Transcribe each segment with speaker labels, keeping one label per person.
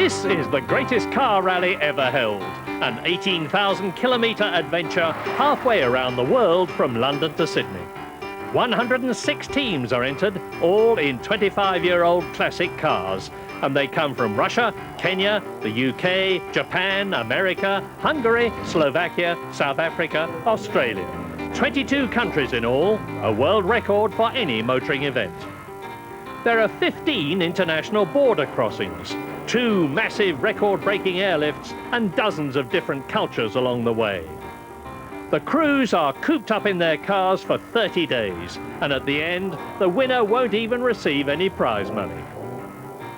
Speaker 1: This is the greatest car rally ever held, an 18,000-kilometre adventure halfway around the world from London to Sydney. 106 teams are entered, all in 25-year-old classic cars, and they come from Russia, Kenya, the UK, Japan, America, Hungary, Slovakia, South Africa, Australia. 22 countries in all, a world record for any motoring event. There are 15 international border crossings, 2 massive record-breaking airlifts, and dozens of different cultures along the way. The crews are cooped up in their cars for 30 days, and at the end, the winner won't even receive any prize money.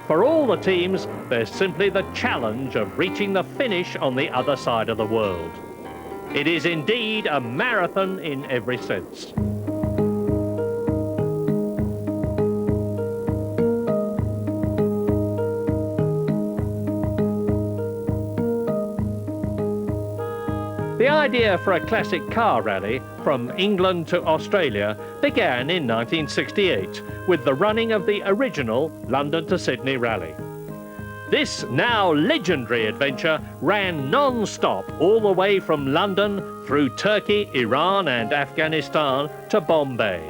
Speaker 1: For all the teams, there's simply the challenge of reaching the finish on the other side of the world. It is indeed a marathon in every sense. The idea for a classic car rally from England to Australia began in 1968 with the running of the original London to Sydney rally. This now legendary adventure ran non-stop all the way from London through Turkey, Iran and Afghanistan to Bombay.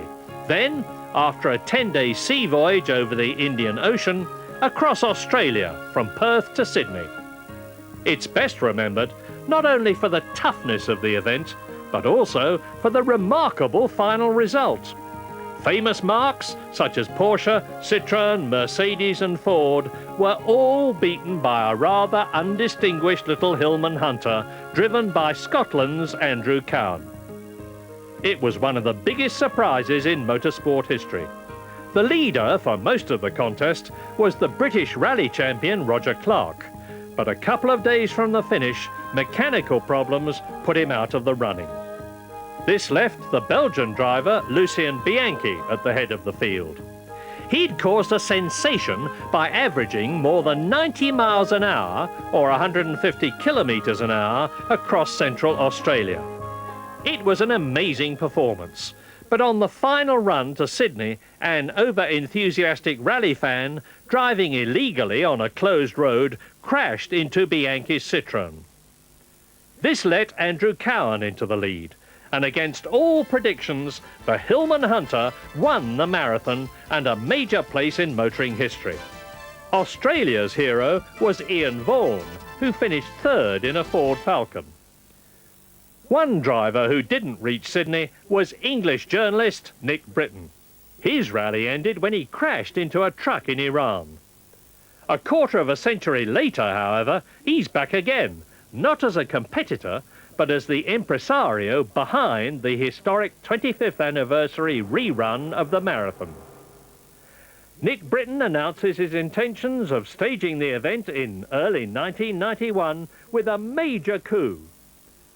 Speaker 1: Then, after a 10-day sea voyage over the Indian Ocean, across Australia from Perth to Sydney. It's best remembered not only for the toughness of the event, but also for the remarkable final result. Famous marques such as Porsche, Citroën, Mercedes and Ford were all beaten by a rather undistinguished little Hillman Hunter driven by Scotland's Andrew Cowan. It was one of the biggest surprises in motorsport history. The leader for most of the contest was the British rally champion Roger Clark, but a couple of days from the finish, mechanical problems put him out of the running. This left the Belgian driver Lucien Bianchi at the head of the field. He'd caused a sensation by averaging more than 90 miles an hour or 150 kilometres an hour across central Australia. It was an amazing performance, but on the final run to Sydney, an over-enthusiastic rally fan driving illegally on a closed road crashed into Bianchi's Citroën. This let Andrew Cowan into the lead, and against all predictions, the Hillman Hunter won the marathon and a major place in motoring history. Australia's hero was Ian Vaughan, who finished third in a Ford Falcon. One driver who didn't reach Sydney was English journalist Nick Brittan. His rally ended when he crashed into a truck in Iran. A quarter of a century later, however, he's back again, not as a competitor, but as the impresario behind the historic 25th anniversary rerun of the marathon. Nick Brittan announces his intentions of staging the event in early 1991 with a major coup.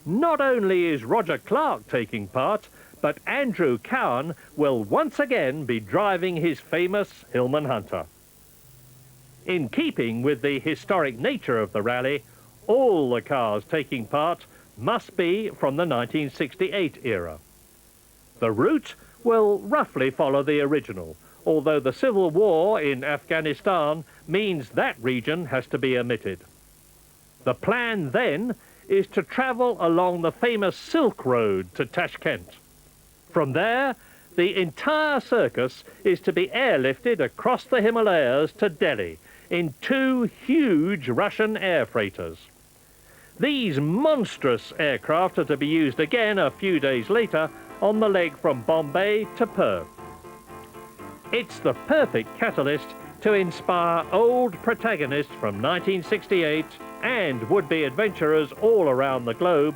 Speaker 1: Not only is Roger Clark taking part, but Andrew Cowan will once again be driving his famous Hillman Hunter. In keeping with the historic nature of the rally, all the cars taking part must be from the 1968 era. The route will roughly follow the original, although the civil war in Afghanistan means that region has to be omitted. The plan then is to travel along the famous Silk Road to Tashkent. From there, the entire circus is to be airlifted across the Himalayas to Delhi in 2 huge Russian air freighters. These monstrous aircraft are to be used again a few days later on the leg from Bombay to Perth. It's the perfect catalyst to inspire old protagonists from 1968 and would-be adventurers all around the globe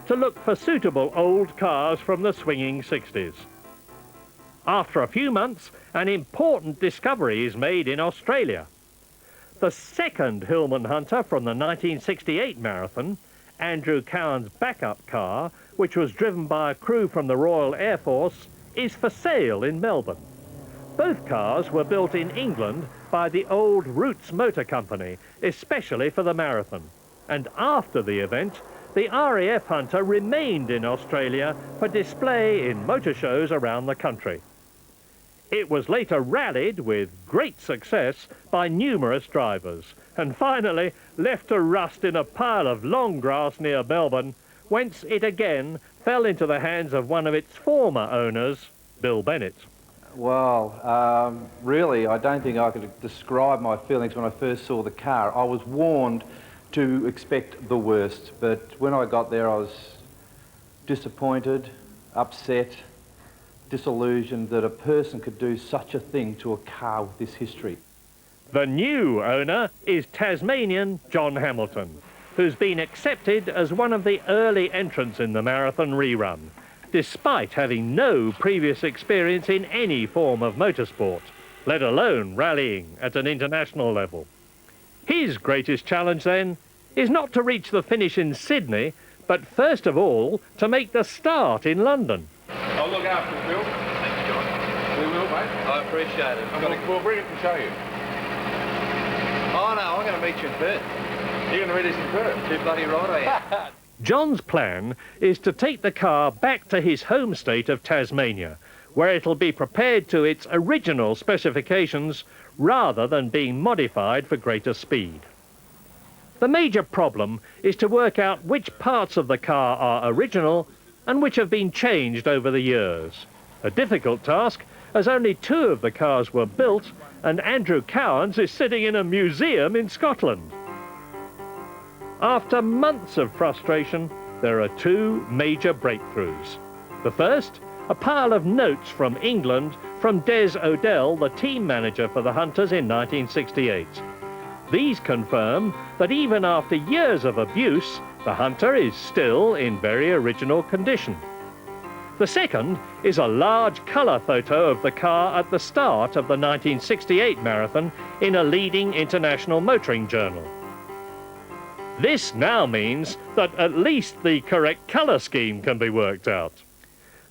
Speaker 1: to look for suitable old cars from the swinging 60s. After a few months, an important discovery is made in Australia. The second Hillman Hunter from the 1968 marathon, Andrew Cowan's backup car, which was driven by a crew from the Royal Air Force, is for sale in Melbourne. Both cars were built in England by the old Roots Motor Company, especially for the marathon. And after the event, the RAF Hunter remained in Australia for display in motor shows around the country. It was later rallied with great success by numerous drivers, and finally left to rust in a pile of long grass near Melbourne, whence it again fell into the hands of one of its former owners, Bill Bennett.
Speaker 2: Well, really, I don't think I could describe my feelings when I first saw the car. I was warned to expect the worst, but when I got there I was disappointed, upset, disillusioned that a person could do such a thing to a car with this history.
Speaker 1: The new owner is Tasmanian John Hamilton, who's been accepted as one of the early entrants in the marathon rerun, despite having no previous experience in any form of motorsport, let alone rallying at an international level. His greatest challenge, then, is not to reach the finish in Sydney, but first of all, to make the start in London.
Speaker 3: I'll look after it, Bill.
Speaker 4: Thanks, John.
Speaker 3: We will, mate.
Speaker 4: I appreciate it.
Speaker 3: We'll bring it and show you.
Speaker 4: Oh, no, I'm going to meet you in Perth.
Speaker 3: You're going to meet us in Perth?
Speaker 4: Too bloody right I am.
Speaker 1: John's plan is to take the car back to his home state of Tasmania, where it'll be prepared to its original specifications rather than being modified for greater speed. The major problem is to work out which parts of the car are original and which have been changed over the years. A difficult task, as only 2 of the cars were built and Andrew Cowans is sitting in a museum in Scotland. After months of frustration, there are 2 major breakthroughs. The first, a pile of notes from England from Des O'Dell, the team manager for the Hunters in 1968. These confirm that even after years of abuse, the Hunter is still in very original condition. The second is a large colour photo of the car at the start of the 1968 marathon in a leading international motoring journal. This now means that at least the correct colour scheme can be worked out.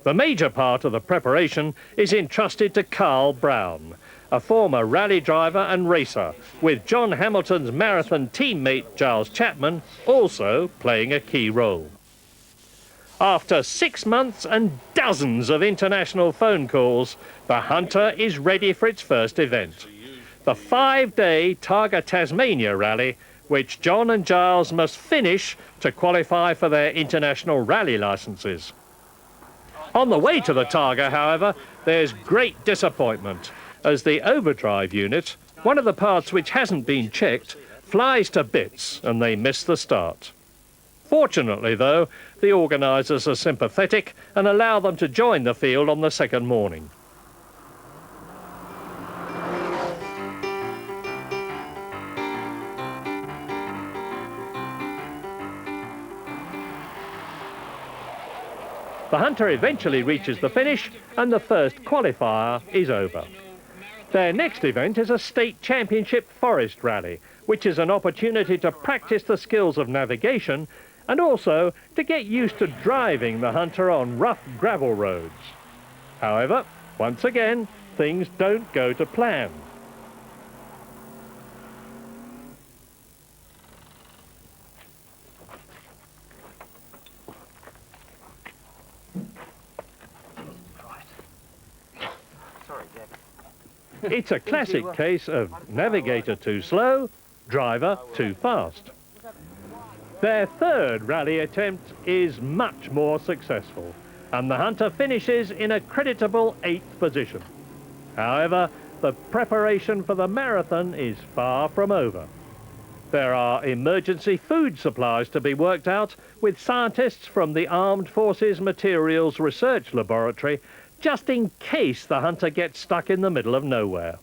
Speaker 1: The major part of the preparation is entrusted to Carl Brown, a former rally driver and racer, with John Hamilton's marathon teammate Giles Chapman also playing a key role. After 6 months and dozens of international phone calls, the Hunter is ready for its first event, the 5-day Targa Tasmania rally, which John and Giles must finish to qualify for their international rally licenses. On the way to the Targa, however, there's great disappointment, as the overdrive unit, one of the parts which hasn't been checked, flies to bits and they miss the start. Fortunately, though, the organisers are sympathetic and allow them to join the field on the second morning. The Hunter eventually reaches the finish and the first qualifier is over. Their next event is a state championship forest rally, which is an opportunity to practice the skills of navigation and also to get used to driving the Hunter on rough gravel roads. However, once again, things don't go to plan. It's a classic case of navigator too slow, driver too fast. Their third rally attempt is much more successful, and the Hunter finishes in a creditable 8th position. However, the preparation for the marathon is far from over. There are emergency food supplies to be worked out with scientists from the Armed Forces Materials Research Laboratory, just in case the Hunter gets stuck in the middle of nowhere.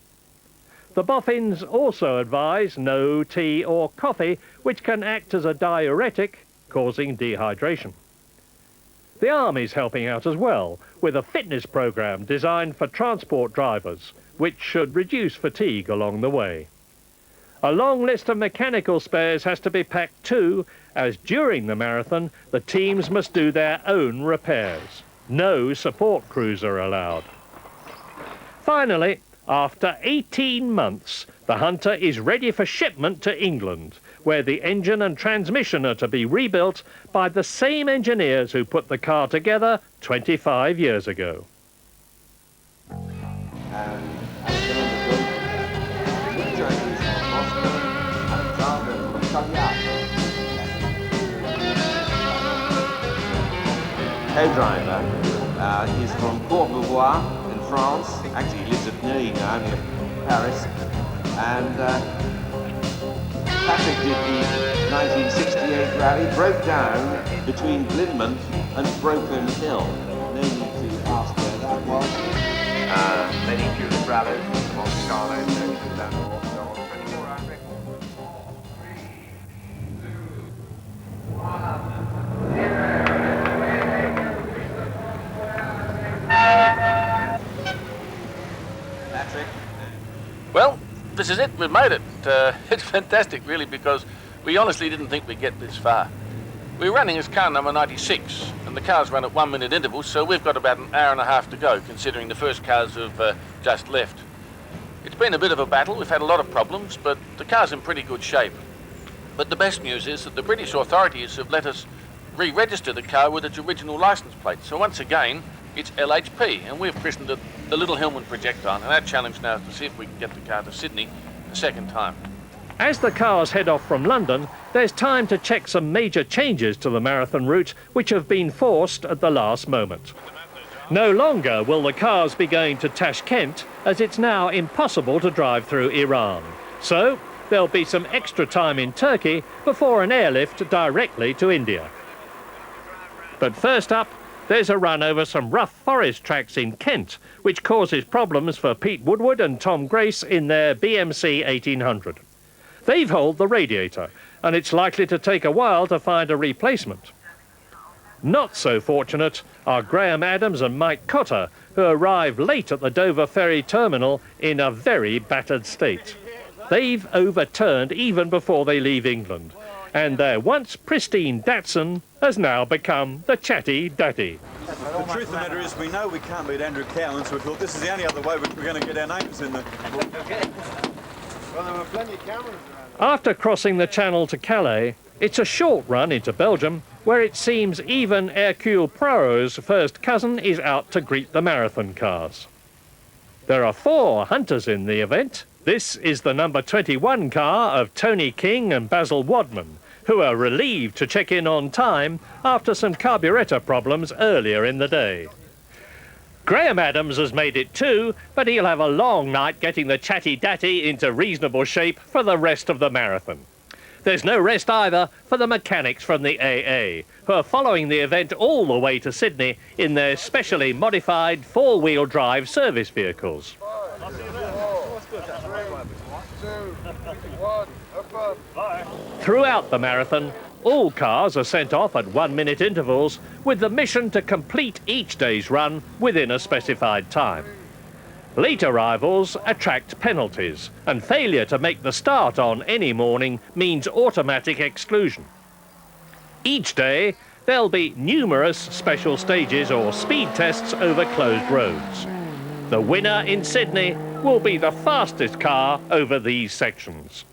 Speaker 1: The boffins also advise no tea or coffee, which can act as a diuretic, causing dehydration. The Army's helping out as well, with a fitness program designed for transport drivers, which should reduce fatigue along the way. A long list of mechanical spares has to be packed too, as during the marathon, the teams must do their own repairs. No support crews are allowed. Finally, after 18 months, the Hunter is ready for shipment to England, where the engine and transmission are to be rebuilt by the same engineers who put the car together 25 years ago.
Speaker 5: co-driver. He's from Courbevoie in France. Actually, he lives at Neuilly now, near Paris. And Patrick did the 1968 rally, broke down between Hillman and Broken Hill. No need to ask where that was.
Speaker 3: Many Judas rallies, Monte Carlo, down the Walk, so on, 24-hour record. 3, 2, 1.
Speaker 5: Patrick?
Speaker 6: Well, this is it. We've made it. It's fantastic, really, because we honestly didn't think we'd get this far. We're running as car number 96, and the cars run at 1-minute intervals, so we've got about an hour and a half to go, considering the first cars have just left. It's been a bit of a battle. We've had a lot of problems, but the car's in pretty good shape. But the best news is that the British authorities have let us re-register the car with its original licence plate. So once again, it's LHP, and we've christened it the Little Hillman Projectile, and our challenge now is to see if we can get the car to Sydney a second time.
Speaker 1: As the cars head off from London, there's time to check some major changes to the marathon route which have been forced at the last moment. No longer will the cars be going to Tashkent, as it's now impossible to drive through Iran. So there'll be some extra time in Turkey before an airlift directly to India. But first up, there's a run over some rough forest tracks in Kent, which causes problems for Pete Woodward and Tom Grace in their BMC 1800. They've holed the radiator, and it's likely to take a while to find a replacement. Not so fortunate are Graham Adams and Mike Cotter, who arrive late at the Dover ferry terminal in a very battered state. They've overturned even before they leave England, and their once pristine Datsun has now become the chatty daddy.
Speaker 7: The truth of the matter is we know we can't beat Andrew Cowan, so we thought this is the only other way we're going to get our names in the book.
Speaker 4: Well, there were plenty of cameras around.
Speaker 1: After crossing the channel to Calais, it's a short run into Belgium, where it seems even Hercule Poirot's first cousin is out to greet the marathon cars. There are 4 hunters in the event. This is the number 21 car of Tony King and Basil Wadman, who are relieved to check in on time after some carburettor problems earlier in the day. Graham Adams has made it too, but he'll have a long night getting the chatty daddy into reasonable shape for the rest of the marathon. There's no rest either for the mechanics from the AA, who are following the event all the way to Sydney in their specially modified 4-wheel drive service vehicles.
Speaker 4: 5, 4, 3, 2, 1, up.
Speaker 1: Throughout the marathon, all cars are sent off at 1-minute intervals with the mission to complete each day's run within a specified time. Late arrivals attract penalties, and failure to make the start on any morning means automatic exclusion. Each day, there'll be numerous special stages or speed tests over closed roads. The winner in Sydney will be the fastest car over these sections.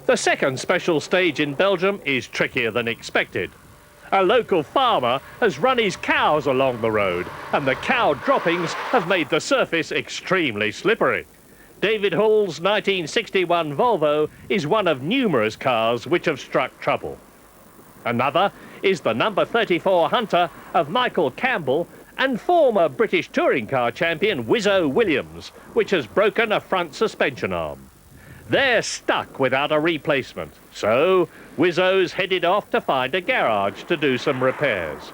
Speaker 1: The second special stage in Belgium is trickier than expected. A local farmer has run his cows along the road, and the cow droppings have made the surface extremely slippery. David Hall's 1961 Volvo is one of numerous cars which have struck trouble. Another is the number 34 Hunter of Michael Campbell and former British touring car champion Wizzo Williams, which has broken a front suspension arm. They're stuck without a replacement, so Wizzo's headed off to find a garage to do some repairs.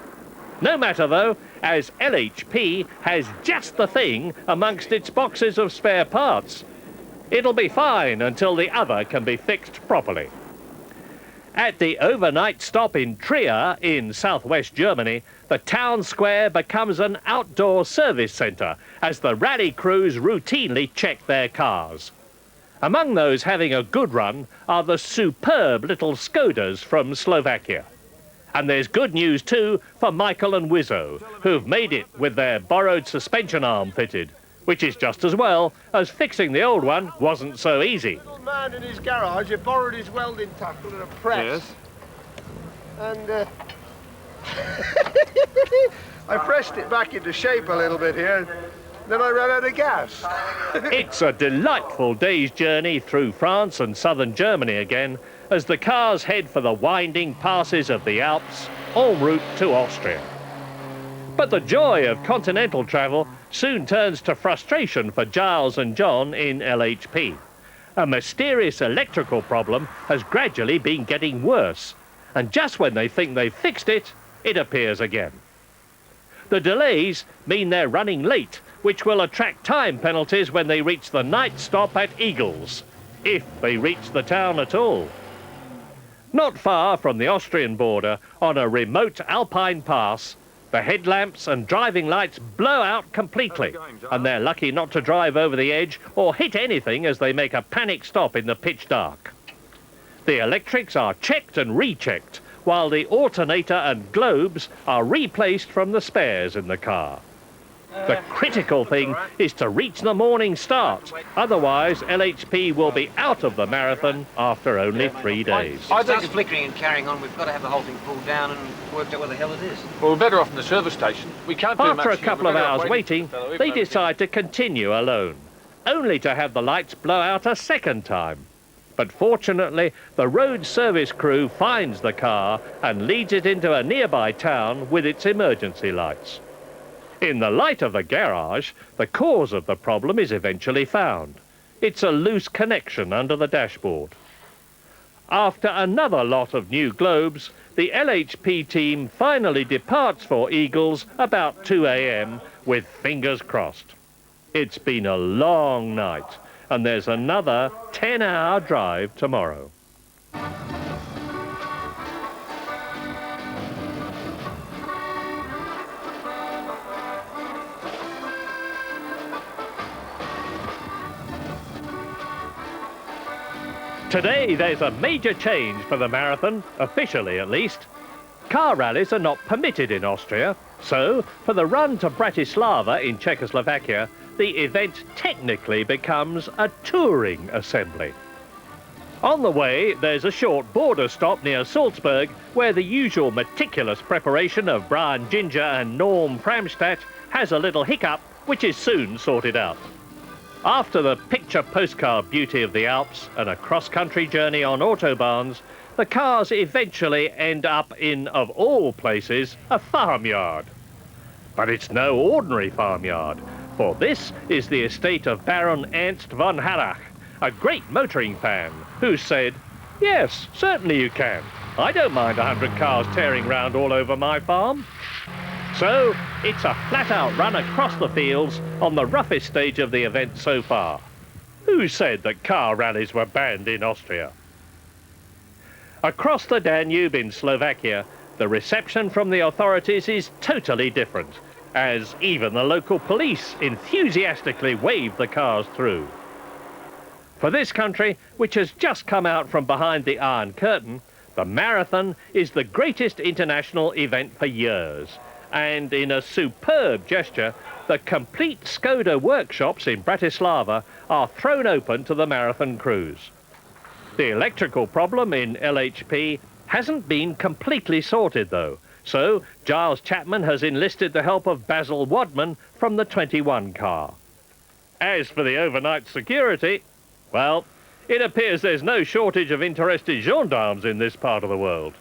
Speaker 1: No matter though, as LHP has just the thing amongst its boxes of spare parts. It'll be fine until the other can be fixed properly. At the overnight stop in Trier in southwest Germany, the town square becomes an outdoor service centre as the rally crews routinely check their cars. Among those having a good run are the superb little Skoders from Slovakia. And there's good news too for Michael and Wizzo, who've made it with their borrowed suspension arm fitted, which is just as well as fixing the old one wasn't so easy.
Speaker 4: A little man in his garage, he borrowed his welding tackle and a press.
Speaker 3: Yes.
Speaker 4: And I pressed it back into shape a little bit here. Then I ran out of gas.
Speaker 1: It's a delightful day's journey through France and southern Germany again, as the cars head for the winding passes of the Alps en route to Austria. But the joy of continental travel soon turns to frustration for Giles and John in LHP. A mysterious electrical problem has gradually been getting worse, and just when they think they've fixed it, it appears again. The delays mean they're running late, which will attract time penalties when they reach the night stop at Eagles, if they reach the town at all. Not far from the Austrian border, on a remote alpine pass, the headlamps and driving lights blow out completely, and they're lucky not to drive over the edge or hit anything as they make a panic stop in the pitch dark. The electrics are checked and rechecked, while the alternator and globes are replaced from the spares in the car. The critical thing is to reach the morning start, otherwise LHP will be out of the marathon after only 3 days.
Speaker 8: I think it's flickering and carrying on. We've got to have the whole thing pulled down and worked out where the hell it is.
Speaker 6: Well, we're better off in the service station. We can't do much.
Speaker 1: After a couple of hours waiting, they decide to continue alone, only to have the lights blow out a second time. But fortunately, the road service crew finds the car and leads it into a nearby town with its emergency lights. In the light of the garage, the cause of the problem is eventually found. It's a loose connection under the dashboard. After another lot of new globes, the LHP team finally departs for Eagles about 2 a.m. with fingers crossed. It's been a long night, and there's another 10-hour drive tomorrow. Today there's a major change for the marathon, officially at least. Car rallies are not permitted in Austria, so for the run to Bratislava in Czechoslovakia, the event technically becomes a touring assembly. On the way, there's a short border stop near Salzburg, where the usual meticulous preparation of Brian Ginger and Norm Framstadt has a little hiccup, which is soon sorted out. After the picture postcard beauty of the Alps and a cross-country journey on autobahns, the cars eventually end up in, of all places, a farmyard. But it's no ordinary farmyard, for this is the estate of Baron Ernst von Harrach, a great motoring fan, who said, "Yes, certainly you can. I don't mind 100 cars tearing round all over my farm." So, it's a flat-out run across the fields on the roughest stage of the event so far. Who said that car rallies were banned in Austria? Across the Danube in Slovakia, the reception from the authorities is totally different, as even the local police enthusiastically wave the cars through. For this country, which has just come out from behind the Iron Curtain, the marathon is the greatest international event for years. And in a superb gesture, the complete Skoda workshops in Bratislava are thrown open to the marathon crews. The electrical problem in LHP hasn't been completely sorted though, so Giles Chapman has enlisted the help of Basil Wadman from the 21 car. As for the overnight security, well, it appears there's no shortage of interested gendarmes in this part of the world.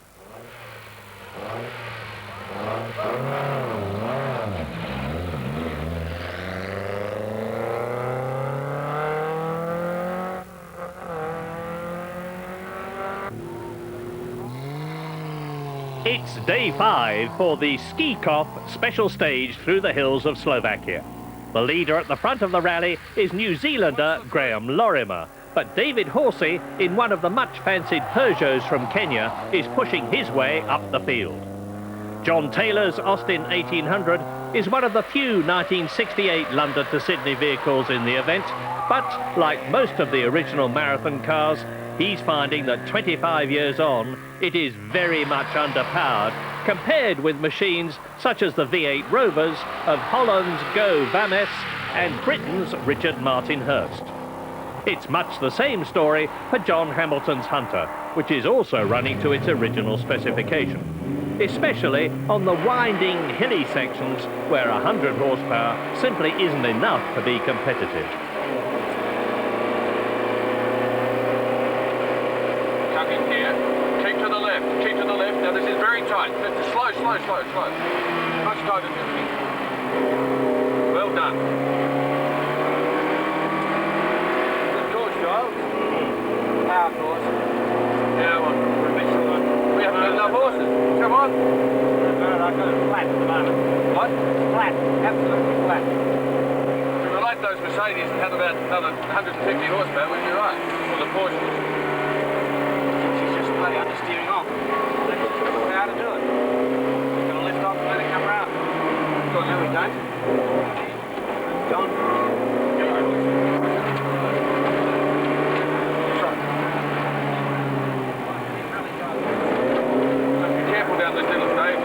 Speaker 1: It's day 5 for the Ski Kop special stage through the hills of Slovakia. The leader at the front of the rally is New Zealander Graham Lorimer, but David Horsey, in one of the much-fancied Peugeots from Kenya, is pushing his way up the field. John Taylor's Austin 1800 is one of the few 1968 London to Sydney vehicles in the event, but like most of the original marathon cars, he's finding that 25 years on, it is very much underpowered compared with machines such as the V8 Rovers of Holland's Go Vames and Britain's Richard Martin Hurst. It's much the same story for John Hamilton's Hunter, which is also running to its original specification, especially on the winding, hilly sections where 100 horsepower simply isn't enough to be competitive.
Speaker 6: Tuck in here. Keep to the left. Keep to the left. Now this is very tight. Slow. Much tighter, Timothy. Well done. Good course, Giles.
Speaker 8: Power course.
Speaker 6: Yeah, well, we haven't got enough horses. Come on.
Speaker 8: I got it flat at the moment.
Speaker 6: What?
Speaker 8: Flat. Absolutely flat.
Speaker 6: If we like those Mercedes that had about another 150 horsepower, we'd be right. Or the Porsches.
Speaker 8: She's just bloody understeering off. She's got the power to do it. She's going to lift off and let it come round. Well, no, we don't. John.
Speaker 6: Be careful down this little stage.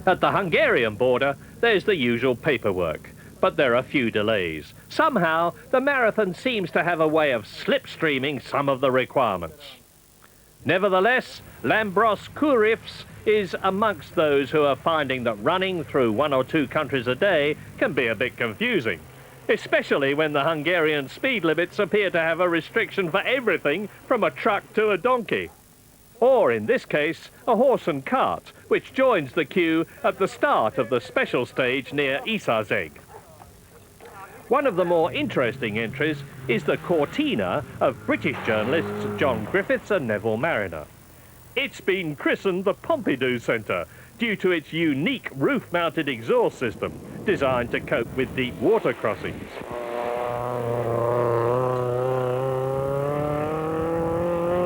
Speaker 1: At the Hungarian border, there's the usual paperwork, but there are few delays. Somehow, the marathon seems to have a way of slipstreaming some of the requirements. Nevertheless, Lambros Kurifs is amongst those who are finding that running through 1 or 2 countries a day can be a bit confusing, especially when the Hungarian speed limits appear to have a restriction for everything from a truck to a donkey. Or, in this case, a horse and cart, which joins the queue at the start of the special stage near Isazeg. One of the more interesting entries is the Cortina of British journalists John Griffiths and Neville Mariner. It's been christened the Pompidou Centre due to its unique roof-mounted exhaust system designed to cope with deep water crossings.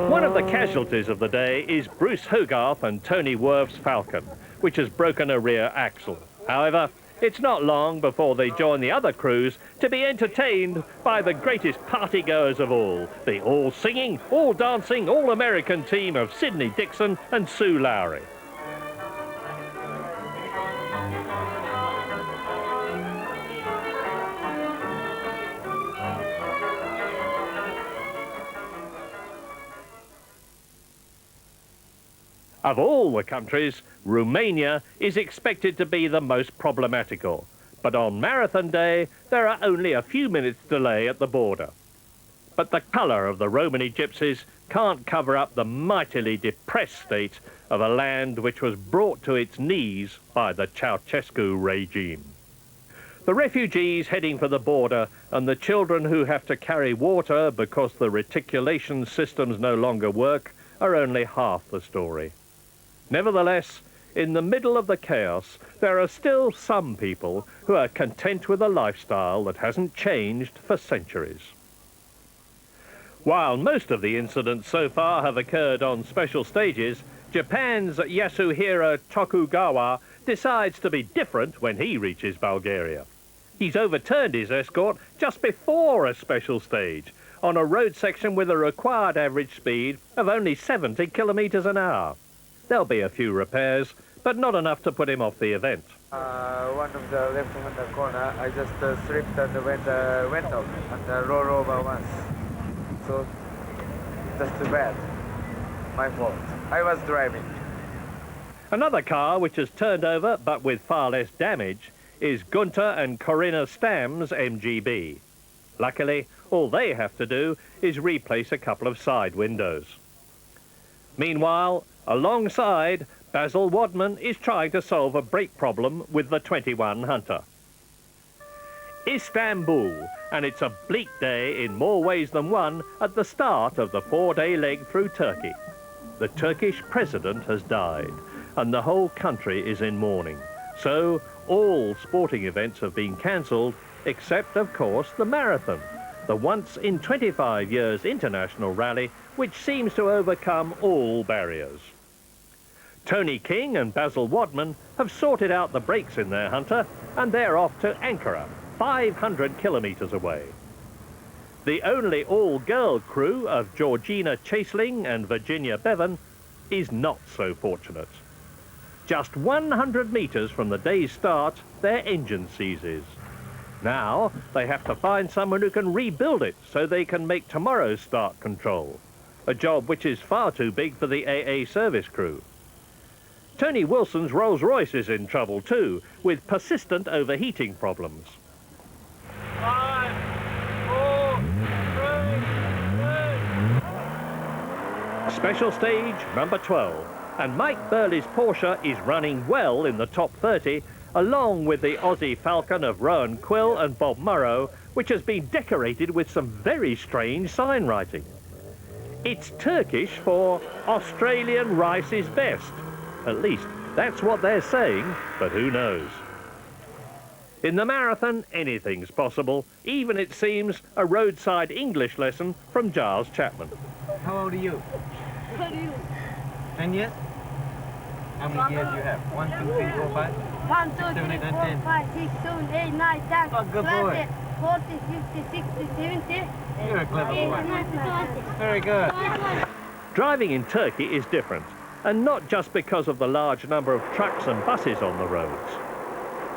Speaker 1: One of the casualties of the day is Bruce Hogarth and Tony Worth's Falcon, which has broken a rear axle. However, it's not long before they join the other crews to be entertained by the greatest partygoers of all, the all-singing, all-dancing, all-American team of Sidney Dixon and Sue Lowry. Of all the countries, Romania is expected to be the most problematical. But on marathon day, there are only a few minutes delay at the border. But the colour of the Romany gypsies can't cover up the mightily depressed state of a land which was brought to its knees by the Ceausescu regime. The refugees heading for the border and the children who have to carry water because the reticulation systems no longer work are only half the story. Nevertheless, in the middle of the chaos, there are still some people who are content with a lifestyle that hasn't changed for centuries. While most of the incidents so far have occurred on special stages, Japan's Yasuhiro Tokugawa decides to be different when he reaches Bulgaria. He's overturned his escort just before a special stage on a road section with a required average speed of only 70 kilometres an hour. There'll be a few repairs, but not enough to put him off the event.
Speaker 9: One of the left-hand corner, I just slipped and went off and rolled over once. So that's too bad. My fault. I was driving.
Speaker 1: Another car which has turned over, but with far less damage, is Gunter and Corinna Stam's MGB. Luckily, all they have to do is replace a couple of side windows. Meanwhile, alongside, Basil Wadman is trying to solve a brake problem with the 21 Hunter. Istanbul, and it's a bleak day in more ways than one at the start of the 4-day leg through Turkey. The Turkish president has died, and the whole country is in mourning. So, all sporting events have been cancelled, except, of course, the marathon, the once-in-25 years international rally, which seems to overcome all barriers. Tony King and Basil Wadman have sorted out the brakes in their Hunter, and they're off to Ankara, 500 kilometres away. The only all-girl crew of Georgina Chaseling and Virginia Bevan is not so fortunate. Just 100 metres from the day's start, their engine seizes. Now they have to find someone who can rebuild it so they can make tomorrow's start control, a job which is far too big for the AA service crew. Tony Wilson's Rolls-Royce is in trouble too, with persistent overheating problems.
Speaker 8: 5, 4, 3, 2.
Speaker 1: Special stage number 12, and Mike Burley's Porsche is running well in the top 30, along with the Aussie Falcon of Rowan Quill and Bob Murrow, which has been decorated with some very strange sign writing. It's Turkish for Australian rice is best. At least that's what they're saying, but who knows? In the marathon, anything's possible, even, it seems, a roadside English lesson from Giles Chapman.
Speaker 9: How old are you?
Speaker 10: 30.
Speaker 9: 10 years? How many years you have? 1, 2, 3, 4, 5?
Speaker 10: 1, 2, 3, 4, 5, 6, 7, 8, 9, 10,
Speaker 9: Oh, good boy.
Speaker 10: 40, 50, 60, 70.
Speaker 9: You're a clever boy. Very good.
Speaker 1: Driving in Turkey is different, and not just because of the large number of trucks and buses on the roads.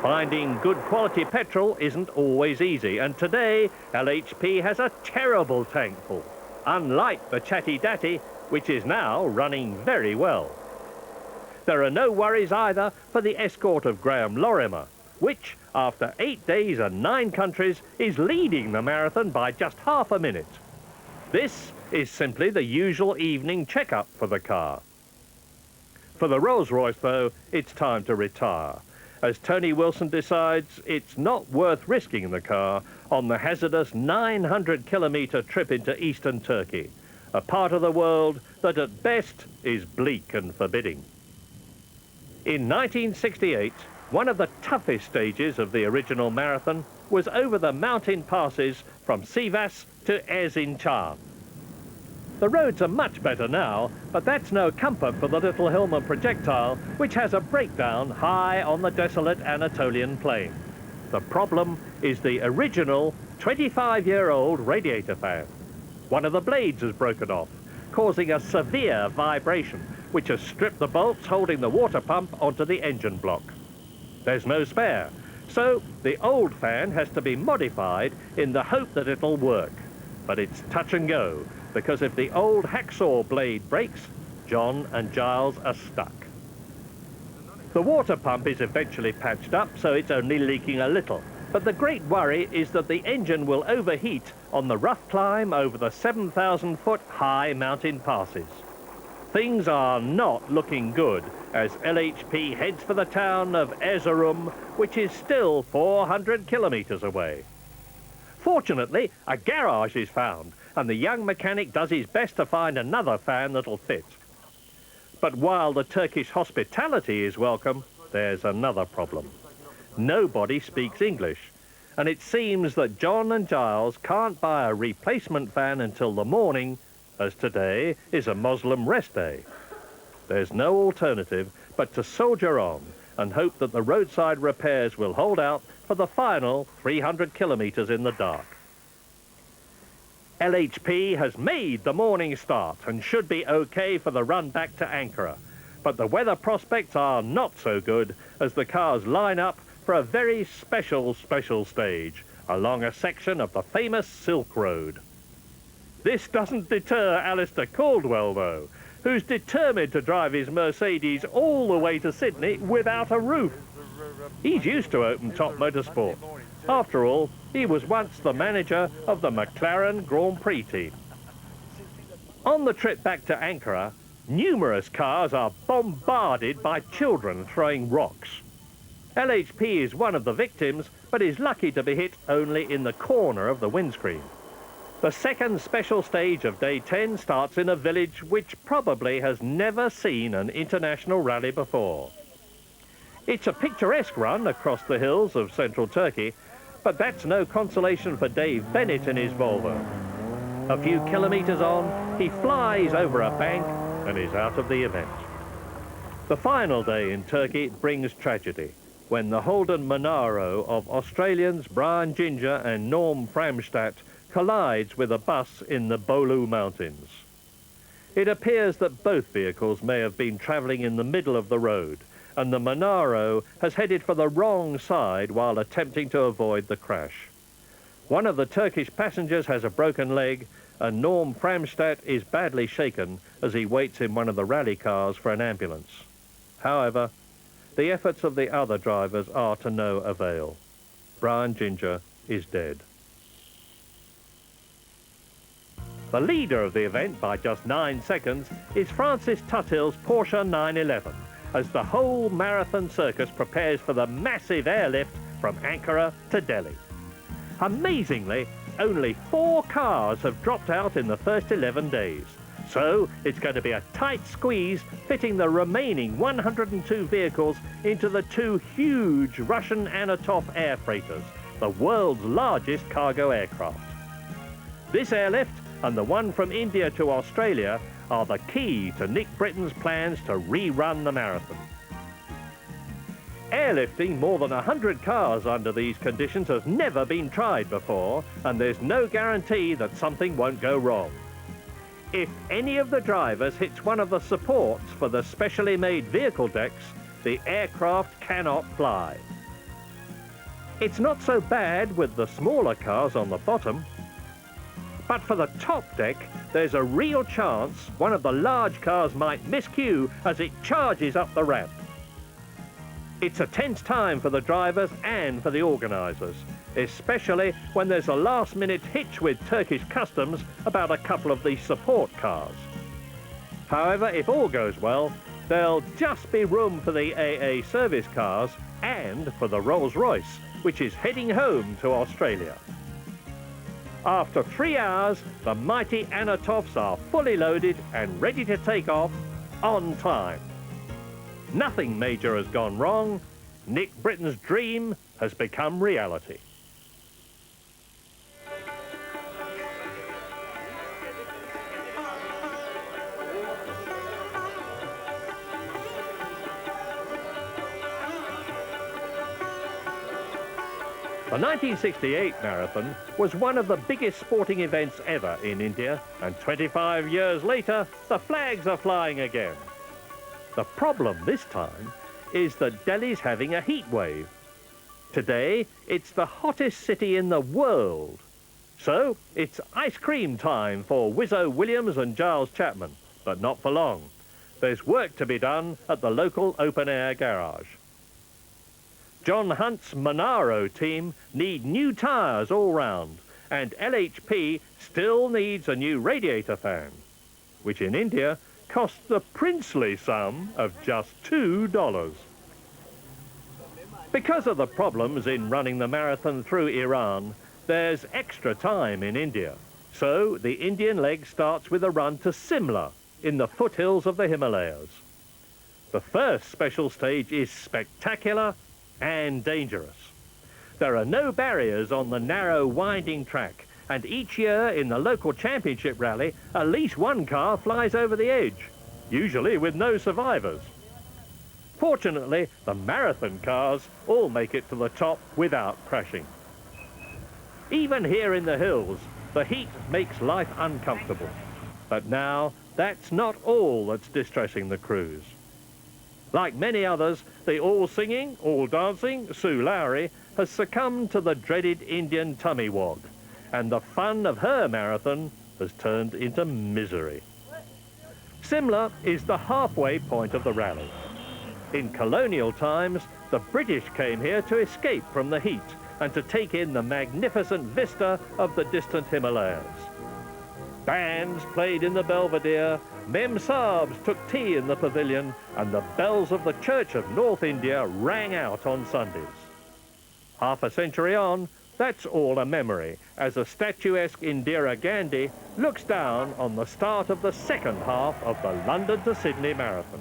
Speaker 1: Finding good quality petrol isn't always easy, and today LHP has a terrible tank full, unlike the Chatty Datty, which is now running very well. There are no worries either for the escort of Graham Lorimer, which, after 8 days and 9 countries, is leading the marathon by just half a minute. This is simply the usual evening checkup for the car. For the Rolls-Royce, though, it's time to retire, as Tony Wilson decides it's not worth risking the car on the hazardous 900-kilometre trip into eastern Turkey, a part of the world that at best is bleak and forbidding. In 1968, one of the toughest stages of the original marathon was over the mountain passes from Sivas to Erzincan. The roads are much better now, but that's no comfort for the little Hillman projectile, which has a breakdown high on the desolate Anatolian plain. The problem is the original 25-year-old radiator fan. One of the blades has broken off, causing a severe vibration, which has stripped the bolts holding the water pump onto the engine block. There's no spare, so the old fan has to be modified in the hope that it'll work. But it's touch and go, because if the old hacksaw blade breaks, John and Giles are stuck. The water pump is eventually patched up, so it's only leaking a little. But the great worry is that the engine will overheat on the rough climb over the 7,000-foot high mountain passes. Things are not looking good as LHP heads for the town of Erzurum, which is still 400 kilometres away. Fortunately, a garage is found, and the young mechanic does his best to find another fan that'll fit. But while the Turkish hospitality is welcome, there's another problem. Nobody speaks English, and it seems that John and Giles can't buy a replacement fan until the morning, as today is a Muslim rest day. There's no alternative but to soldier on and hope that the roadside repairs will hold out for the final 300 kilometres in the dark. LHP has made the morning start and should be okay for the run back to Ankara, but the weather prospects are not so good as the cars line up for a very special stage along a section of the famous Silk Road. This doesn't deter Alistair Caldwell, though, who's determined to drive his Mercedes all the way to Sydney without a roof. He's used to open-top motorsport. After all, he was once the manager of the McLaren Grand Prix team. On the trip back to Ankara, numerous cars are bombarded by children throwing rocks. LHP is one of the victims, but is lucky to be hit only in the corner of the windscreen. The second special stage of Day 10 starts in a village which probably has never seen an international rally before. It's a picturesque run across the hills of central Turkey, but that's no consolation for Dave Bennett in his Volvo. A few kilometres on, he flies over a bank and is out of the event. The final day in Turkey brings tragedy, when the Holden Monaro of Australians Brian Ginger and Norm Framstadt collides with a bus in the Bolu Mountains. It appears that both vehicles may have been travelling in the middle of the road, and the Monaro has headed for the wrong side while attempting to avoid the crash. One of the Turkish passengers has a broken leg, and Norm Framstadt is badly shaken as he waits in one of the rally cars for an ambulance. However, the efforts of the other drivers are to no avail. Brian Ginger is dead. The leader of the event by just 9 seconds is Francis Tuttill's Porsche 911, as the whole marathon circus prepares for the massive airlift from Ankara to Delhi. Amazingly, only 4 cars have dropped out in the first 11 days. So it's going to be a tight squeeze fitting the remaining 102 vehicles into the 2 huge Russian Antonov air freighters, the world's largest cargo aircraft. This airlift and the one from India to Australia are the key to Nick Brittan's plans to rerun the marathon. Airlifting more than 100 cars under these conditions has never been tried before, and there's no guarantee that something won't go wrong. If any of the drivers hits one of the supports for the specially made vehicle decks, the aircraft cannot fly. It's not so bad with the smaller cars on the bottom, but for the top deck, there's a real chance one of the large cars might miscue as it charges up the ramp. It's a tense time for the drivers and for the organisers, especially when there's a last-minute hitch with Turkish customs about a couple of the support cars. However, if all goes well, there'll just be room for the AA service cars and for the Rolls-Royce, which is heading home to Australia. After 3 hours, the mighty Anatovs are fully loaded and ready to take off on time. Nothing major has gone wrong. Nick Brittan's dream has become reality. The 1968 marathon was one of the biggest sporting events ever in India, and 25 years later, the flags are flying again. The problem this time is that Delhi's having a heat wave. Today, it's the hottest city in the world. So, it's ice cream time for Wizzo Williams and Giles Chapman, but not for long. There's work to be done at the local open-air garage. John Hunt's Monaro team need new tyres all round, and LHP still needs a new radiator fan, which in India costs the princely sum of just $2. Because of the problems in running the marathon through Iran, there's extra time in India. So the Indian leg starts with a run to Simla in the foothills of the Himalayas. The first special stage is spectacular and dangerous. There are no barriers on the narrow, winding track, and each year in the local championship rally, at least one car flies over the edge, usually with no survivors. Fortunately, the marathon cars all make it to the top without crashing. Even here in the hills, the heat makes life uncomfortable. But now, that's not all that's distressing the crews. Like many others, the all-singing, all-dancing Sue Lowry has succumbed to the dreaded Indian tummy wog, and the fun of her marathon has turned into misery. Simla is the halfway point of the rally. In colonial times, the British came here to escape from the heat and to take in the magnificent vista of the distant Himalayas. Bands played in the Belvedere, Mem Saabs took tea in the pavilion, and the bells of the Church of North India rang out on Sundays. Half a century on, that's all a memory, as a statuesque Indira Gandhi looks down on the start of the second half of the London to Sydney Marathon.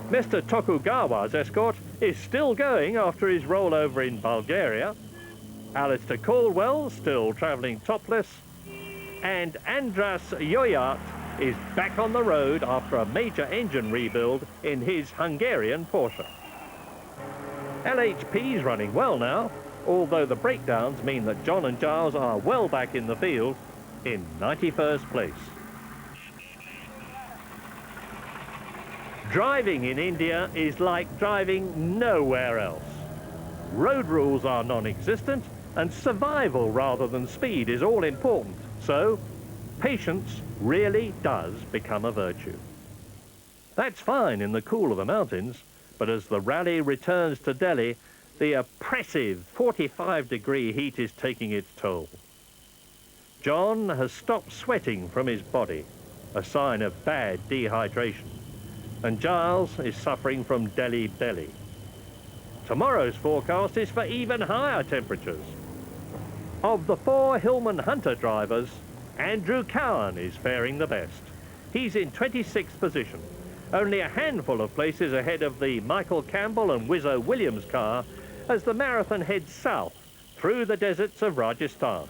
Speaker 1: Mr. Tokugawa's escort is still going after his rollover in Bulgaria, Alistair Caldwell's still travelling topless, and Andras Yoyart is back on the road after a major engine rebuild in his Hungarian Porsche. LHP's running well now, although the breakdowns mean that John and Giles are well back in the field in 91st place. Driving in India is like driving nowhere else. Road rules are non-existent, and survival rather than speed is all important. So, patience really does become a virtue. That's fine in the cool of the mountains, but as the rally returns to Delhi, the oppressive 45-degree heat is taking its toll. John has stopped sweating from his body, a sign of bad dehydration, and Giles is suffering from Delhi belly. Tomorrow's forecast is for even higher temperatures. Of the 4 Hillman Hunter drivers, Andrew Cowan is faring the best. He's in 26th position, only a handful of places ahead of the Michael Campbell and Wizzo Williams car as the marathon heads south through the deserts of Rajasthan.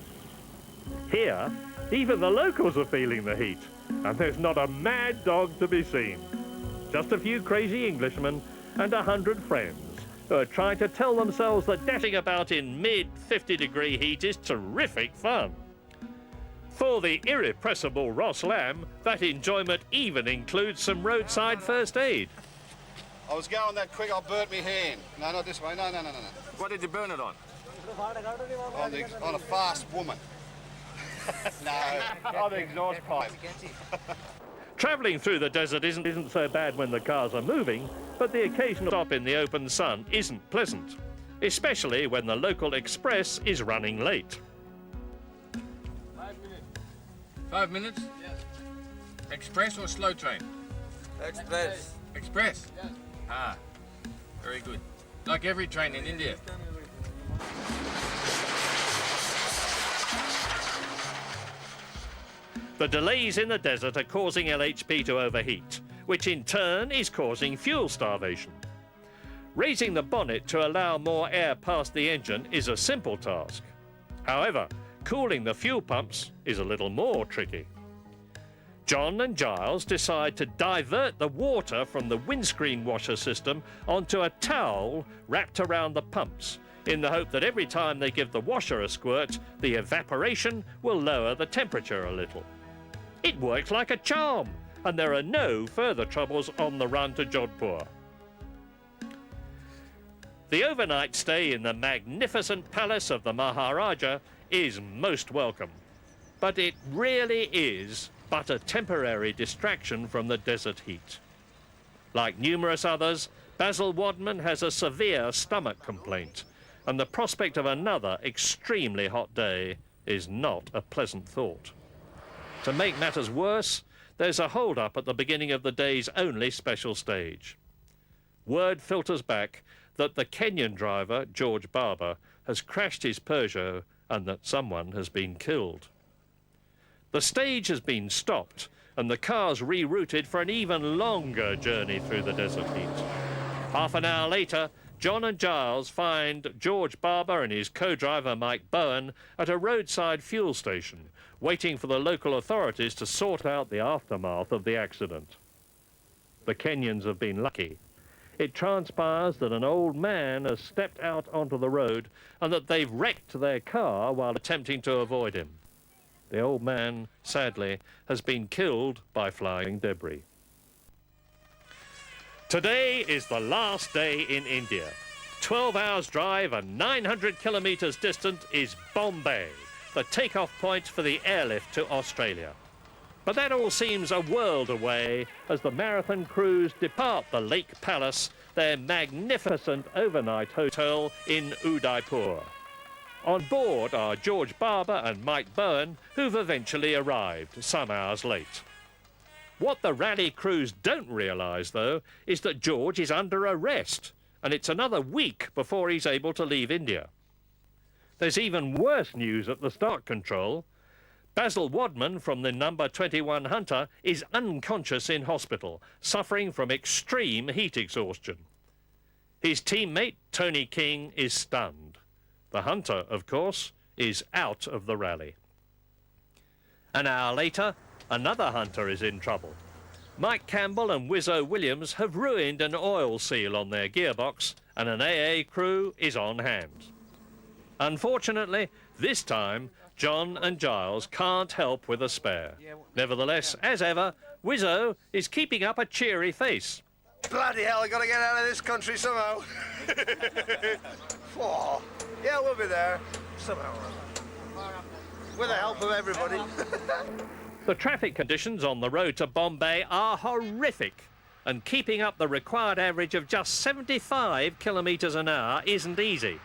Speaker 1: Here, even the locals are feeling the heat, and there's not a mad dog to be seen. Just a few crazy Englishmen and 100 friends who are trying to tell themselves that dashing about in mid-50-degree heat is terrific fun. For the irrepressible Ross Lamb, that enjoyment even includes some roadside first aid.
Speaker 11: I was going that quick, I burnt my hand. No, not this way, no.
Speaker 8: What did you burn it on?
Speaker 11: On a fast woman. No, on the exhaust pipe.
Speaker 1: Travelling through the desert isn't so bad when the cars are moving, but the occasional stop in the open sun isn't pleasant, especially when the local express is running late.
Speaker 8: 5 minutes. 5 minutes? Yes. Express or slow train?
Speaker 9: Express.
Speaker 8: Express? Yes. Ah, very good. Like every train in India.
Speaker 1: The delays in the desert are causing LHP to overheat, which in turn is causing fuel starvation. Raising the bonnet to allow more air past the engine is a simple task. However, cooling the fuel pumps is a little more tricky. John and Giles decide to divert the water from the windscreen washer system onto a towel wrapped around the pumps, in the hope that every time they give the washer a squirt, the evaporation will lower the temperature a little. It works like a charm, and there are no further troubles on the run to Jodhpur. The overnight stay in the magnificent palace of the Maharaja is most welcome, but it really is but a temporary distraction from the desert heat. Like numerous others, Basil Wadman has a severe stomach complaint, and the prospect of another extremely hot day is not a pleasant thought. To make matters worse, there's a hold-up at the beginning of the day's only special stage. Word filters back that the Kenyan driver, George Barber, has crashed his Peugeot and that someone has been killed. The stage has been stopped and the cars rerouted for an even longer journey through the desert heat. Half an hour later, John and Giles find George Barber and his co-driver Mike Bowen at a roadside fuel station, waiting for the local authorities to sort out the aftermath of the accident. The Kenyans have been lucky. It transpires that an old man has stepped out onto the road and that they've wrecked their car while attempting to avoid him. The old man, sadly, has been killed by flying debris. Today is the last day in India. 12 hours drive and 900 kilometres distant is Bombay, the takeoff point for the airlift to Australia. But that all seems a world away as the marathon crews depart the Lake Palace, their magnificent overnight hotel in Udaipur. On board are George Barber and Mike Bowen, who've eventually arrived some hours late. What the rally crews don't realise, though, is that George is under arrest, and it's another week before he's able to leave India. There's even worse news at the start control. Basil Wadman from the number 21 Hunter is unconscious in hospital, suffering from extreme heat exhaustion. His teammate, Tony King, is stunned. The Hunter, of course, is out of the rally. An hour later, another Hunter is in trouble. Mike Campbell and Wizzo Williams have ruined an oil seal on their gearbox, and an AA crew is on hand. Unfortunately, this time, John and Giles can't help with a spare. Nevertheless, as ever, Wizzo is keeping up a cheery face.
Speaker 4: Bloody hell, I got to get out of this country somehow. Oh, yeah, we'll be there somehow. With the help of everybody.
Speaker 1: The traffic conditions on the road to Bombay are horrific, and keeping up the required average of just 75 kilometres an hour isn't easy.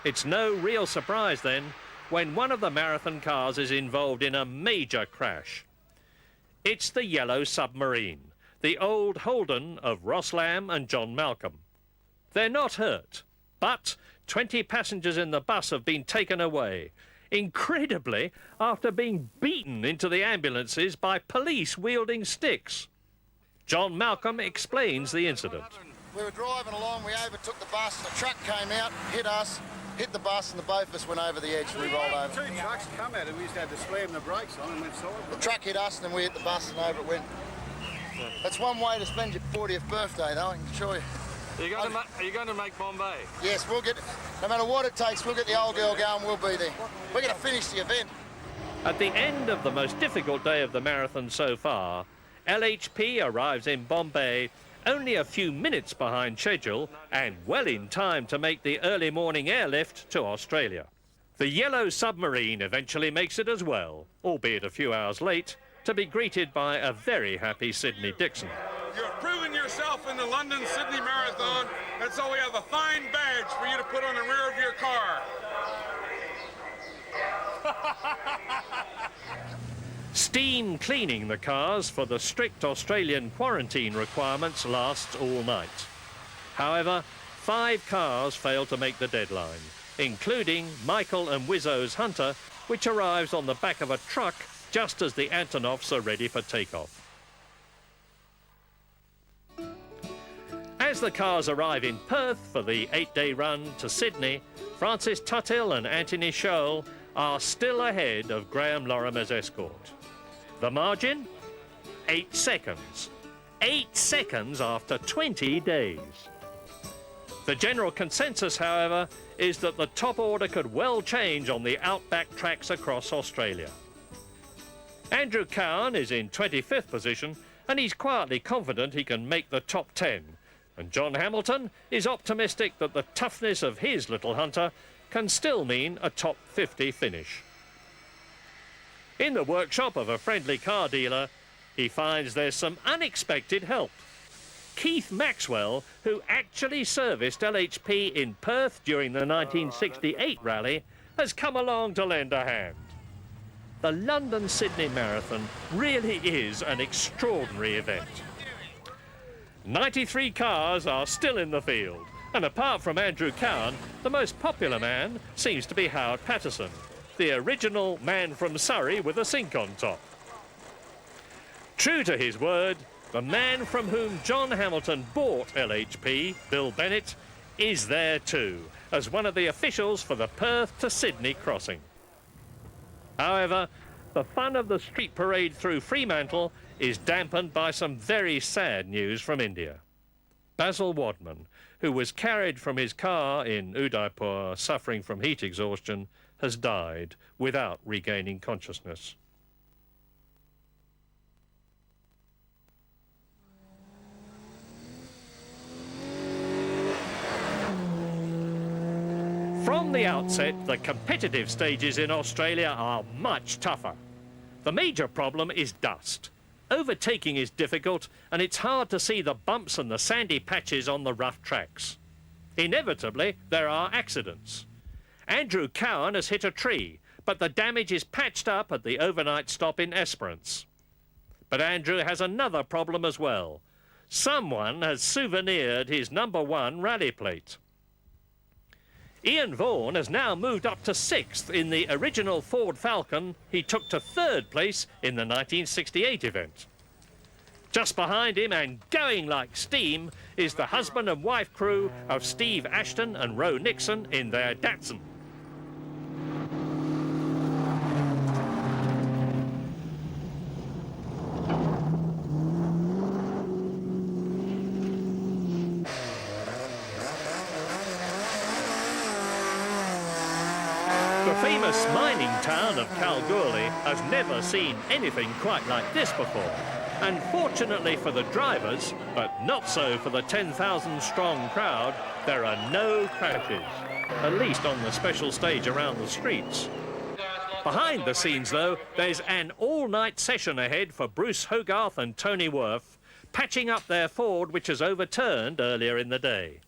Speaker 1: It's no real surprise then when one of the marathon cars is involved in a major crash. It's the Yellow Submarine, the old Holden of Ross Lamb and John Malcolm. They're not hurt, but 20 passengers in the bus have been taken away, incredibly after being beaten into the ambulances by police wielding sticks. John Malcolm explains the incident.
Speaker 11: We were driving along, we overtook the bus, a truck came out, hit us, hit the bus, and the both of us went over the edge and we rolled over.
Speaker 4: Two trucks come at it, we just had to slam the brakes on and went sideways.
Speaker 11: The truck hit us and then we hit the bus and over it went. That's one way to spend your 40th birthday, though, I can assure you.
Speaker 8: Are you going to make Bombay?
Speaker 11: Yes, we'll get, no matter what it takes, we'll get the old girl going, we'll be there. We're going to finish the event.
Speaker 1: At the end of the most difficult day of the marathon so far, LHP arrives in Bombay only a few minutes behind schedule and well in time to make the early morning airlift to Australia. The Yellow Submarine eventually makes it as well, albeit a few hours late, to be greeted by a very happy Sydney Dixon.
Speaker 12: You've proven yourself in the London-Sydney Marathon, and so we have a fine badge for you to put on the rear of your car.
Speaker 1: Steam cleaning the cars for the strict Australian quarantine requirements lasts all night. However, 5 cars fail to make the deadline, including Michael and Wizzo's Hunter, which arrives on the back of a truck just as the Antonovs are ready for takeoff. As the cars arrive in Perth for the 8-day run to Sydney, Francis Tuthill and Anthony Scholl are still ahead of Graham Lorimer's escort. The margin? 8 seconds. 8 seconds after 20 days. The general consensus, however, is that the top order could well change on the outback tracks across Australia. Andrew Cowan is in 25th position and he's quietly confident he can make the top 10. And John Hamilton is optimistic that the toughness of his little Hunter can still mean a top 50 finish. In the workshop of a friendly car dealer, he finds there's some unexpected help. Keith Maxwell, who actually serviced LHP in Perth during the 1968 rally, has come along to lend a hand. The London-Sydney Marathon really is an extraordinary event. 93 cars are still in the field, and apart from Andrew Cowan, the most popular man seems to be Howard Patterson, the original man from Surrey with a sink on top. True to his word, the man from whom John Hamilton bought LHP, Bill Bennett, is there too, as one of the officials for the Perth to Sydney crossing. However, the fun of the street parade through Fremantle is dampened by some very sad news from India. Basil Wadman, who was carried from his car in Udaipur suffering from heat exhaustion, has died without regaining consciousness. From the outset, the competitive stages in Australia are much tougher. The major problem is dust. Overtaking is difficult, and it's hard to see the bumps and the sandy patches on the rough tracks. Inevitably, there are accidents. Andrew Cowan has hit a tree, but the damage is patched up at the overnight stop in Esperance. But Andrew has another problem as well. Someone has souvenired his #1 rally plate. Ian Vaughan has now moved up to 6th in the original Ford Falcon he took to 3rd place in the 1968 event. Just behind him and going like steam is the husband and wife crew of Steve Ashton and Roe Nixon in their Datsun. The famous mining town of Kalgoorlie has never seen anything quite like this before. And fortunately for the drivers, but not so for the 10,000 strong crowd, there are no crashes, at least on the special stage around the streets. Behind the scenes, though, there's an all-night session ahead for Bruce Hogarth and Tony Worth, patching up their Ford, which was overturned earlier in the day.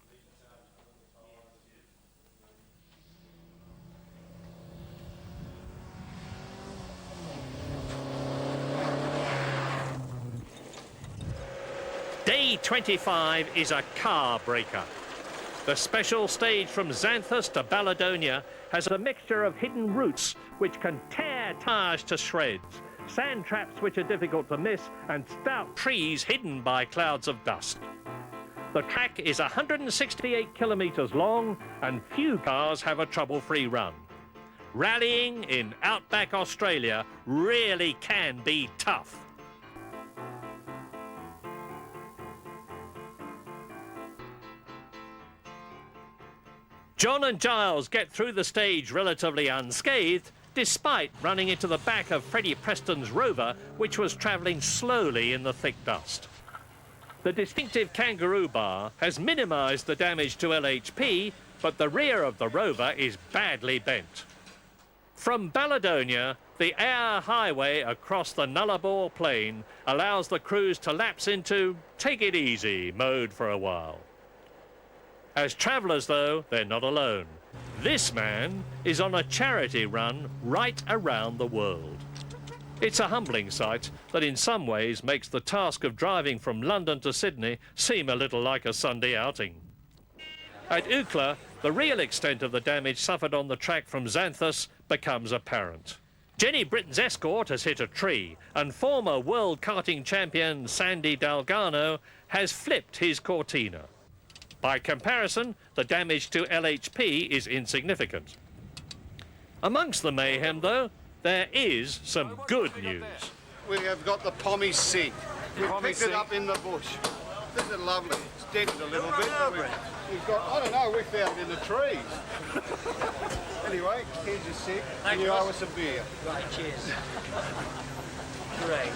Speaker 1: Day 25 is a car breaker. The special stage from Xanthus to Baladonia has a mixture of hidden routes which can tear tyres to shreds, sand traps which are difficult to miss, and stout trees hidden by clouds of dust. The track is 168 kilometres long and few cars have a trouble-free run. Rallying in outback Australia really can be tough. John and Giles get through the stage relatively unscathed, despite running into the back of Freddie Preston's Rover, which was travelling slowly in the thick dust. The distinctive kangaroo bar has minimised the damage to LHP, but the rear of the Rover is badly bent. From Baladonia, the air highway across the Nullarbor Plain allows the crews to lapse into take-it-easy mode for a while. As travellers, though, they're not alone. This man is on a charity run right around the world. It's a humbling sight that in some ways makes the task of driving from London to Sydney seem a little like a Sunday outing. At Ukla, the real extent of the damage suffered on the track from Xanthus becomes apparent. Jenny Brittan's Escort has hit a tree, and former world karting champion Sandy Dalgano has flipped his Cortina. By comparison, the damage to LHP is insignificant. Amongst the mayhem, though, there is some good news.
Speaker 4: We have got the pommy sink. We picked it up in the bush. Isn't it lovely? It's dented a little bit. We've got, I don't know, we found it in the trees. Anyway, here's your sink, and you owe us a beer.
Speaker 13: Right, cheers. Great.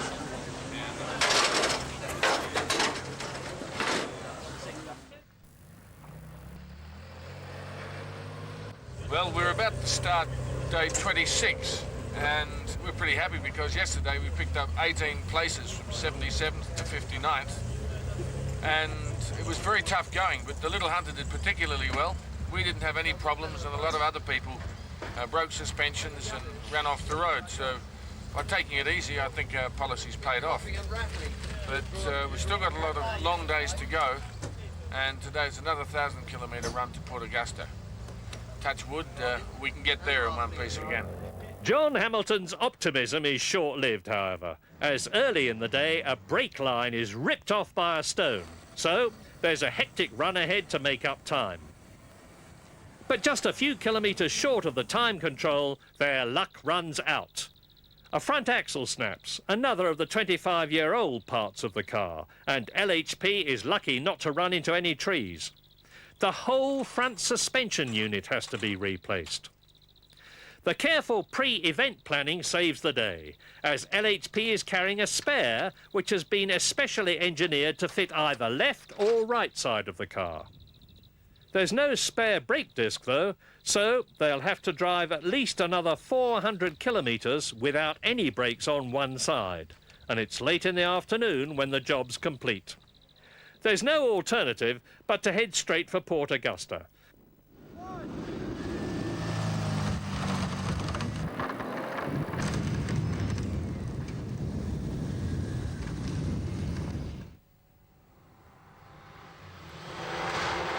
Speaker 6: Well, we're about to start day 26, and we're pretty happy because yesterday we picked up 18 places from 77th to 59th, and it was very tough going, but the Little Hunter did particularly well. We didn't have any problems, and a lot of other people broke suspensions and ran off the road, so by taking it easy, I think our policy's paid off. But we've still got a lot of long days to go, and today's another 1,000-kilometre run to Port Augusta. Touch wood, we can get there in one piece again.
Speaker 1: John Hamilton's optimism is short-lived, however, as early in the day a brake line is ripped off by a stone. So there's a hectic run ahead to make up time. But just a few kilometres short of the time control, their luck runs out. A front axle snaps, another of the 25-year-old parts of the car, and LHP is lucky not to run into any trees. The whole front suspension unit has to be replaced. The careful pre-event planning saves the day, as LHP is carrying a spare which has been especially engineered to fit either left or right side of the car. There's no spare brake disc, though, so they'll have to drive at least another 400 kilometres without any brakes on one side, and it's late in the afternoon when the job's complete. There's no alternative but to head straight for Port Augusta.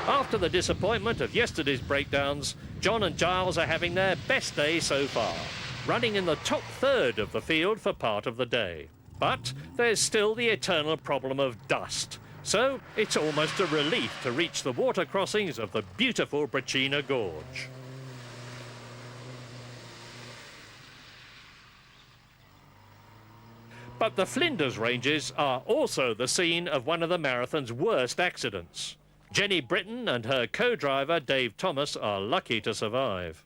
Speaker 1: After the disappointment of yesterday's breakdowns, John and Giles are having their best day so far, running in the top third of the field for part of the day. But there's still the eternal problem of dust. So it's almost a relief to reach the water crossings of the beautiful Brachina Gorge. But the Flinders Ranges are also the scene of one of the marathon's worst accidents. Jenny Brittan and her co-driver Dave Thomas are lucky to survive.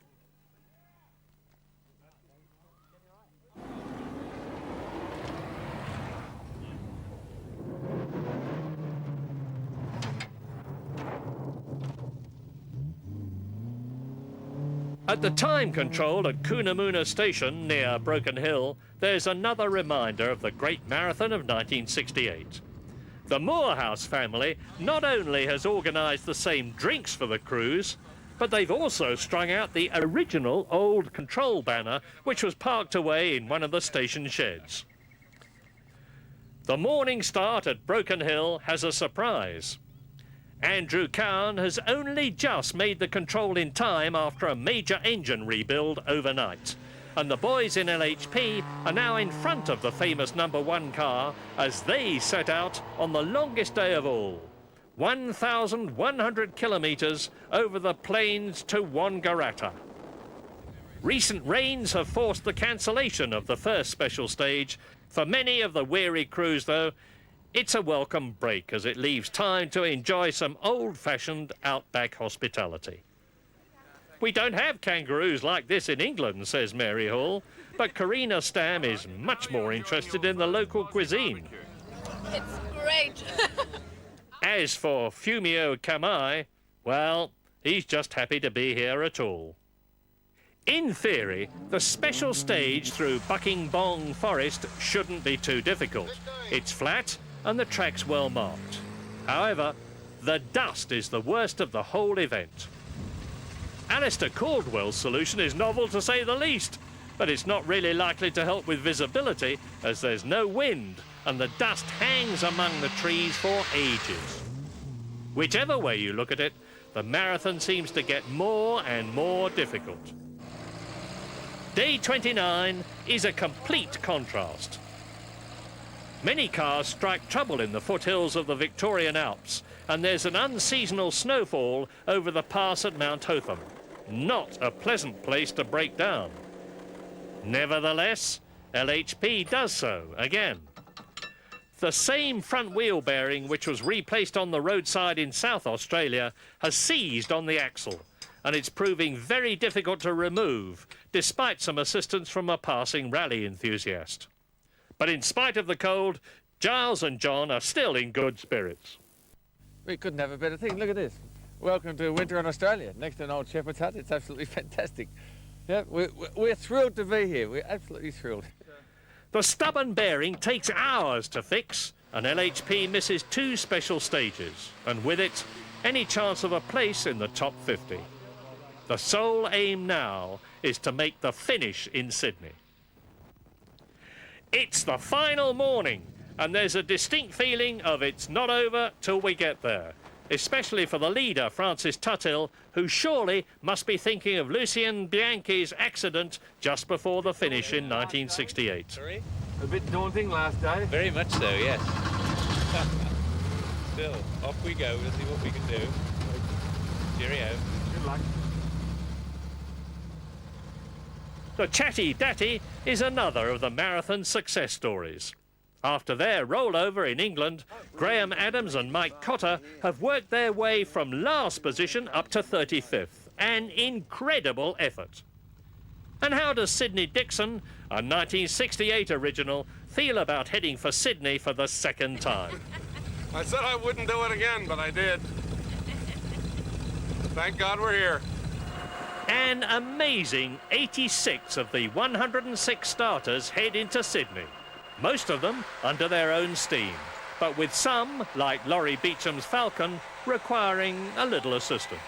Speaker 1: At the time control at Coonamoona Station near Broken Hill, there's another reminder of the great marathon of 1968. The Moorhouse family not only has organised the same drinks for the crews, but they've also strung out the original old control banner, which was parked away in one of the station sheds. The morning start at Broken Hill has a surprise. Andrew Cowan has only just made the control in time after a major engine rebuild overnight. And the boys in LHP are now in front of the famous #1 car as they set out on the longest day of all. 1,100 kilometres over the plains to Wangaratta. Recent rains have forced the cancellation of the first special stage. For many of the weary crews, though, it's a welcome break as it leaves time to enjoy some old-fashioned outback hospitality. We don't have kangaroos like this in England, says Mary Hall, but Karina Stam is much more interested in the local cuisine.
Speaker 14: It's great.
Speaker 1: As for Fumio Kamai, well, he's just happy to be here at all. In theory, the special stage through Buckingbong Forest shouldn't be too difficult. It's flat and the track's well marked. However, the dust is the worst of the whole event. Alistair Caldwell's solution is novel to say the least, but it's not really likely to help with visibility as there's no wind and the dust hangs among the trees for ages. Whichever way you look at it, the marathon seems to get more and more difficult. Day 29 is a complete contrast. Many cars strike trouble in the foothills of the Victorian Alps, and there's an unseasonal snowfall over the pass at Mount Hotham. Not a pleasant place to break down. Nevertheless, LHP does so again. The same front wheel bearing which was replaced on the roadside in South Australia has seized on the axle, and it's proving very difficult to remove, despite some assistance from a passing rally enthusiast. But in spite of the cold, Giles and John are still in good spirits.
Speaker 8: We couldn't have a better thing. Look at this. Welcome to winter in Australia, next to an old shepherd's hut. It's absolutely fantastic. Yeah, we're thrilled to be here. We're absolutely thrilled.
Speaker 1: The stubborn bearing takes hours to fix, and LHP misses 2 special stages, and with it, any chance of a place in the top 50. The sole aim now is to make the finish in Sydney. It's the final morning, and there's a distinct feeling of it's not over till we get there, especially for the leader, Francis Tuthill, who surely must be thinking of Lucien Bianchi's accident just before the finish in 1968.
Speaker 8: A bit daunting last day?
Speaker 15: Very much so, yes. Still, off we go. We'll see what we can do. Cheerio.
Speaker 8: Good luck.
Speaker 1: The Chatty Datty is another of the marathon success stories. After their rollover in England, Graham Adams and Mike Cotter have worked their way from last position up to 35th. An incredible effort. And how does Sydney Dixon, a 1968 original, feel about heading for Sydney for the second time?
Speaker 12: I said I wouldn't do it again, but I did. Thank God we're here.
Speaker 1: An amazing 86 of the 106 starters head into Sydney. Most of them under their own steam, but with some, like Laurie Beecham's Falcon, requiring a little assistance.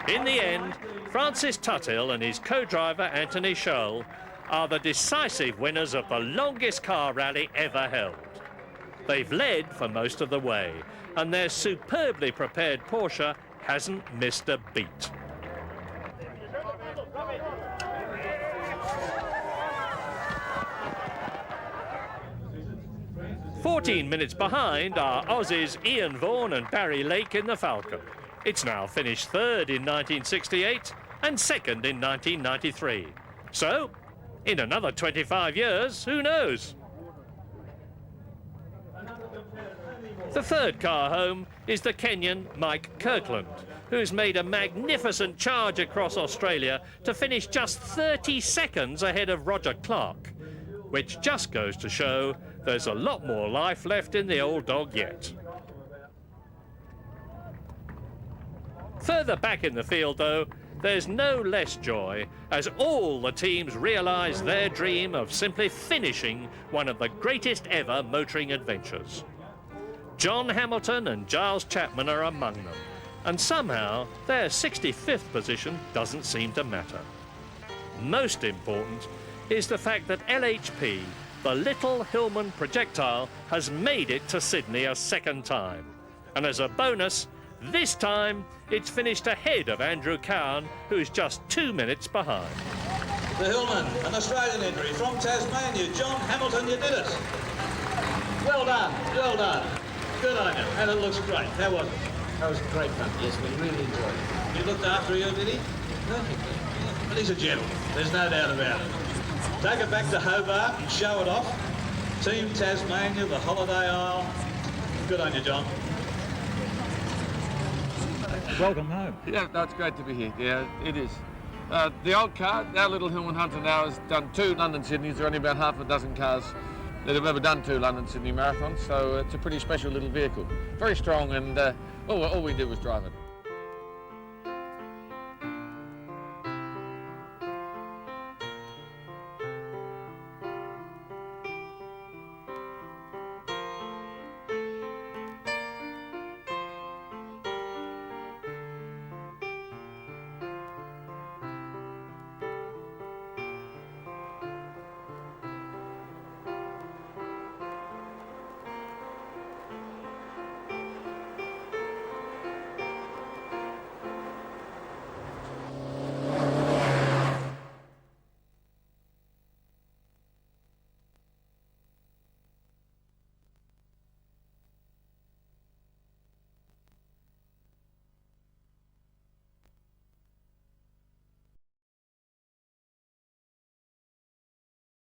Speaker 1: In the end, Francis Tuthill and his co-driver Anthony Scholl are the decisive winners of the longest car rally ever held. They've led for most of the way, and their superbly prepared Porsche hasn't missed a beat. "14 minutes behind are Aussies Ian Vaughan and Barry Lake in the Falcon. It's now finished third in 1968 and second in 1993. So, in another 25 years, who knows? The third car home is the Kenyan Mike Kirkland, who's made a magnificent charge across Australia to finish just 30 seconds ahead of Roger Clark, which just goes to show there's a lot more life left in the old dog yet. Further back in the field, though, there's no less joy as all the teams realise their dream of simply finishing one of the greatest ever motoring adventures. John Hamilton and Giles Chapman are among them, and somehow their 65th position doesn't seem to matter. Most important is the fact that LHP, the little Hillman projectile, has made it to Sydney a second time. And as a bonus, this time it's finished ahead of Andrew Cowan, who's just 2 minutes behind.
Speaker 16: The Hillman, an Australian entry from Tasmania. John Hamilton, you did it. Well done, well done. Good on you, and it looks great. How was it?
Speaker 5: That was great fun. Yes, we really enjoyed it.
Speaker 16: You looked after you, did he?
Speaker 5: Perfectly.
Speaker 16: But he's a gentleman, there's no doubt about it. Take it back to Hobart and show it off. Team Tasmania, the Holiday Isle. Good on you, John.
Speaker 15: Welcome home.
Speaker 6: Yeah, no, it's great to be here. Yeah, it is. The old car, our little Hillman Hunter now, has done 2 London-Sydneys. There are only about half a dozen cars that have ever done 2 London-Sydney Marathons, so it's a pretty special little vehicle. Very strong, and all we did was drive it.